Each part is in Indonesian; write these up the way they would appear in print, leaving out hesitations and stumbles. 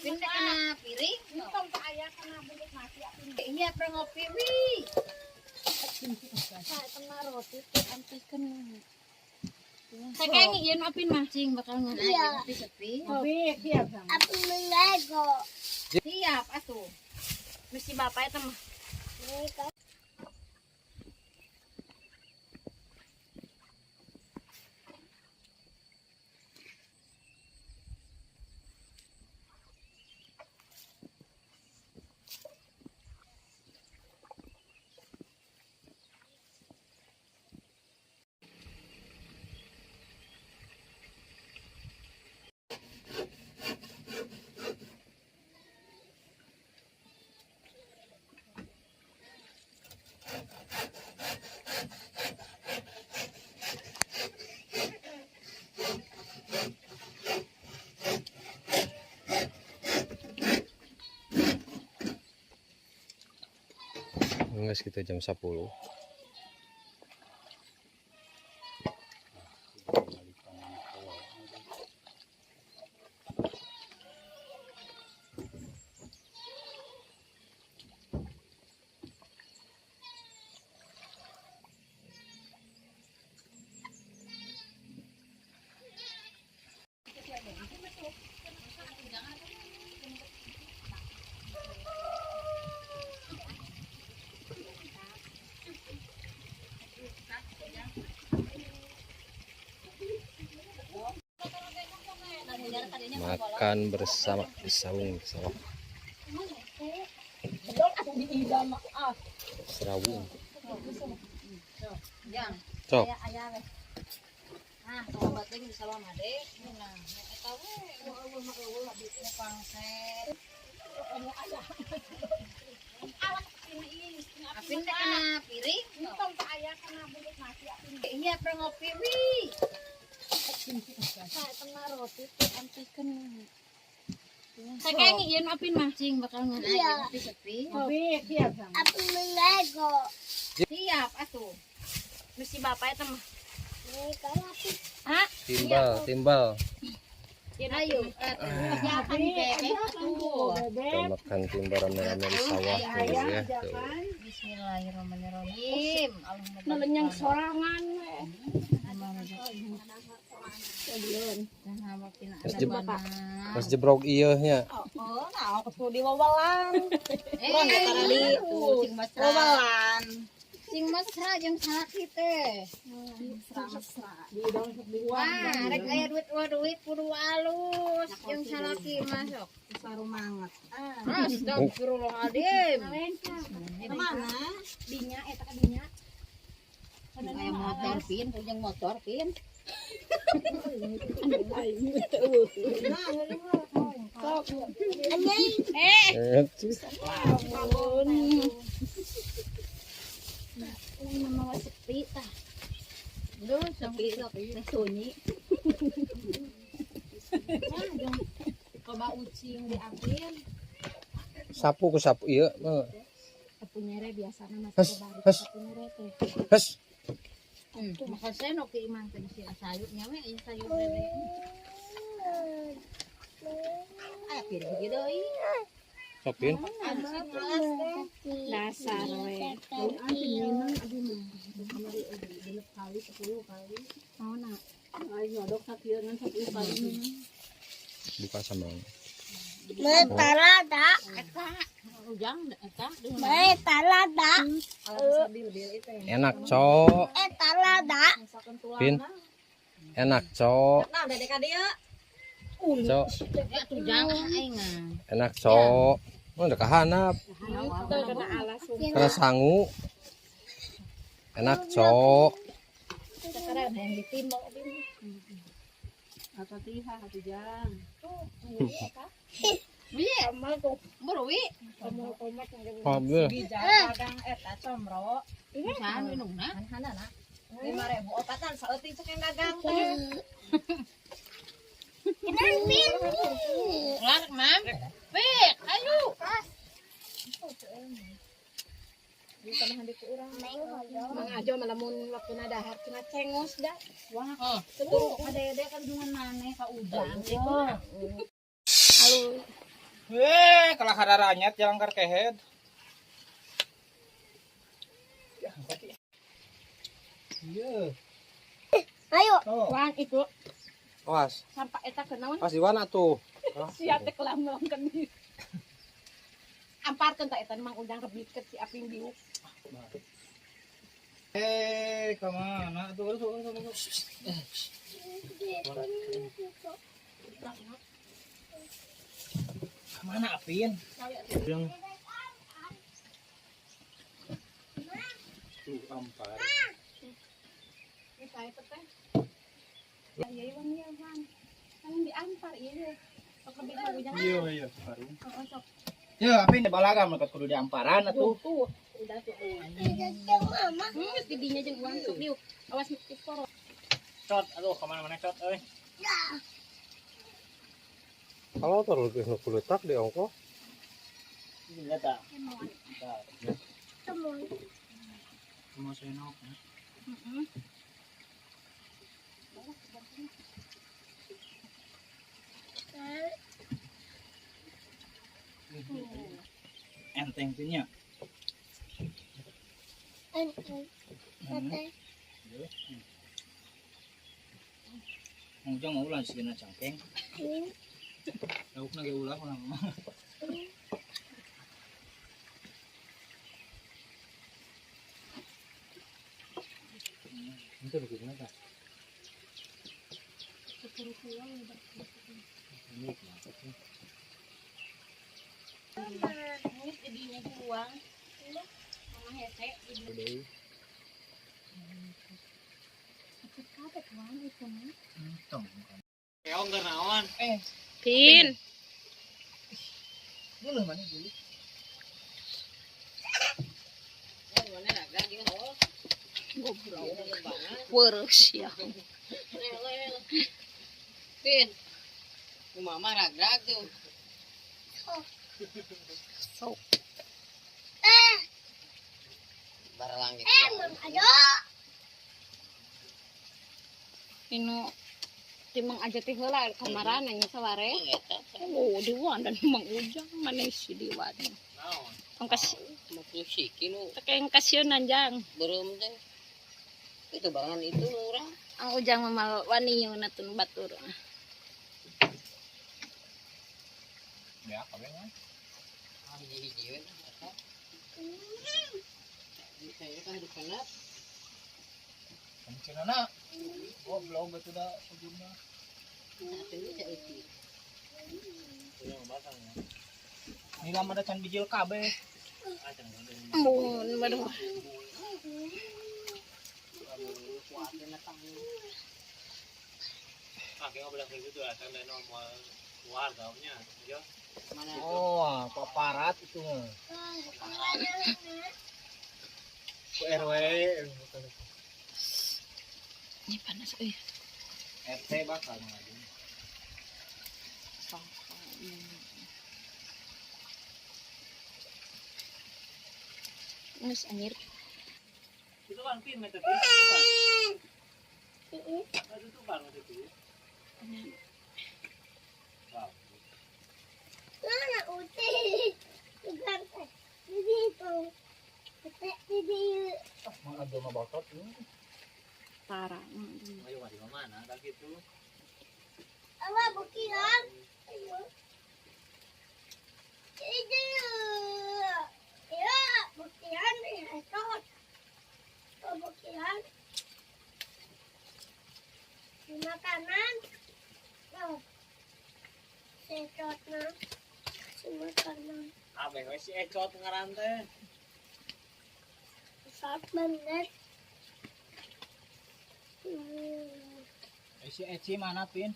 Apin teh kana piring. Entong teh aya kana bulik nasi apin. Iya, pernah ngopi wi. Saya tengah roti teh antikeun. Saya kayak ngieun apin mah cing bakal ngopi sepi. Ngopi siap sama. Aku mengago. Siap atuh. Mesti bapak eta mah. Enggak sekitar jam 10. Makan bersama di saung sawah. Serawung. Yang. Cok. Aya weh. Nah, obat teh di salon ade. Nah, eta we eueuh abi pangset. Apin teh kana piring. Entong teh aya kana bulik nasi apin. Iya, pernah ngopi wi. Saya tengah roti teh antikeun. Saya kayak ngieun apin mah cing bakal ngopi sepi. Ngopi siap sama. Aku mengago. Siap atuh. Mesti bapak eta mah. Hah? Timbal. Ayo, jangan bebek atuh. Kita makan timbal rame-rame di sawah tuh ya. Tuh. Bismillahirrahmanirrahim. Melenyang sorangan we. Mas jebrok iya nya. Oh, nah aku di wawalan. Kurang ya tadi tuh cing mesra. Wawalan. Cing mesra jeung salaki teh. Di dong di Wah, rek aya duit kudu alus jeung salaki masuk. sarumanget. Astagfirullahaladzim. Kemana? Dinya eta ka dinya. Aya motor pin, jeung motor pin. Nama sepi tah. Duh, sepi sunyi. Coba ucing diambil. Sapu ke sapu iya. Sapu nyere biasana mah Hes, baru hes. sapu nyere teh. Hes. Makasih no ke imang teh si sayurnya we aya sayur dede. Aya piring ge deui. Sopin. Dasar we. Oh na. Ai nyodok sakieu ngan 10 kali. Buka sambal. Metalada. Eta ujang eta Metalada. Enak, Cok. Metalada. Pin. Enak, Cok. nah dede ka dieu. Cok. Ya tujang aing mah. Enak, Cok. Oh, udah kahanap. Teu kena alas. Karena sangu. Enak, Cok. Sekarang yang ditimbang atau tiha hati jang. Bieu buru wi. Komat yang Kabel. bijak kadang eta comro. Saan minumna? Hanana. 5.000 opatan saeuting cek yang dagang. Kelar, Mam. Pik, ayo. Di tanahan di urang. Mang ajo malamun waktu dahar kena cengos dah. Wah, Oh, seturuk ade-ade kan dengan maneh ka ujang. oh. Halo. Kalau hadaranya jalan karkehed. Iya. Ayo. Oh, Wan itu Awas, sampah eta kenaon? pas di mana tuh? Sia teh kelamlongkeun. Amparkeun tah eta mang udang rebitkeun si aping biuk. kemana tuh? Kemana Apin? Yang tuh ampar. Ini saya teh. Ya iya Wan ya Wan. Kan diampar ieu. Sok kabeh ujang. Iya. Oh sok. Ya, Apin balaga mereka kudu diamparan atuh. Tuh. Udah tuh. Mama. Tidinya jeung uang sok diuk. Awas mikir poro. Cot, aduh kemana-mana cot, euy. Kalau terlalu kulitak di ongko, Ini tak. Teman. Mau senok. Heeh. Enteng punya. Ujang mau ulang segena cangkeng. Lauk nage ulah ulang. Itu bikin apa? Ini tidinya jeung uang. Mama hese di kabeh Wan itu mah. Tong. Keong kenaon? Pin. Ini lho mana dulu? Weureuh ya. Pin. Mama ragrag tuh. Sok. Barang gitu. Mama, ayo. Inu timang aja teh heula kamaran nya saware. Eta Oh, diwan dan mang ujang manis si diwan. Naon? Angkas mau siki nu tekeng kasieun jang. beureum teh. Itu barangan itu urang. Ang ujang mamal wani natun batur. Ya, kabeh mah. Hiji-hiji we eta. Ini saya kan dikenal. Kencenana. Goblok betul dah sebelumnya. Tapi ini saya uji. Ini lama ada can bijil kabeh. Embun baduh. Mana Oh, paparat itu mah. Ku RW. Ini panas euy. RT bakal ngadu. Ngus anjir. Itu kan pin meter itu kan. Itu kan itu. Wow. Mana uti? Bukan. Ini itu. Ini. Mang ada mah botot ini. Parah. Ayo mah di mana kan gitu. Apa bukiran? Ayo. Ini. Ya, bukiran itu. Bukiran. Makanan. Oh. Secotna. Makanan. Abeh we si ecot ngaran teh. 4 menit. Si Eci mana pin?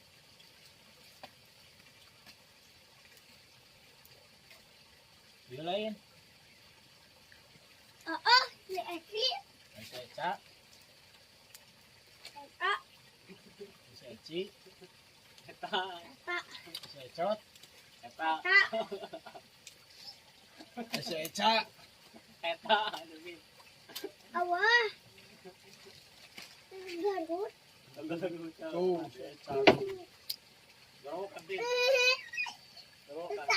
Dia lain. Oh, si Eci. Si Eca, Eta. si Eci, Eta. si Ecot, Eta, Eta. si Eca, Eta. Awah. Garut. Tuh, si Eca. Jauh kan pin? Jauh kan?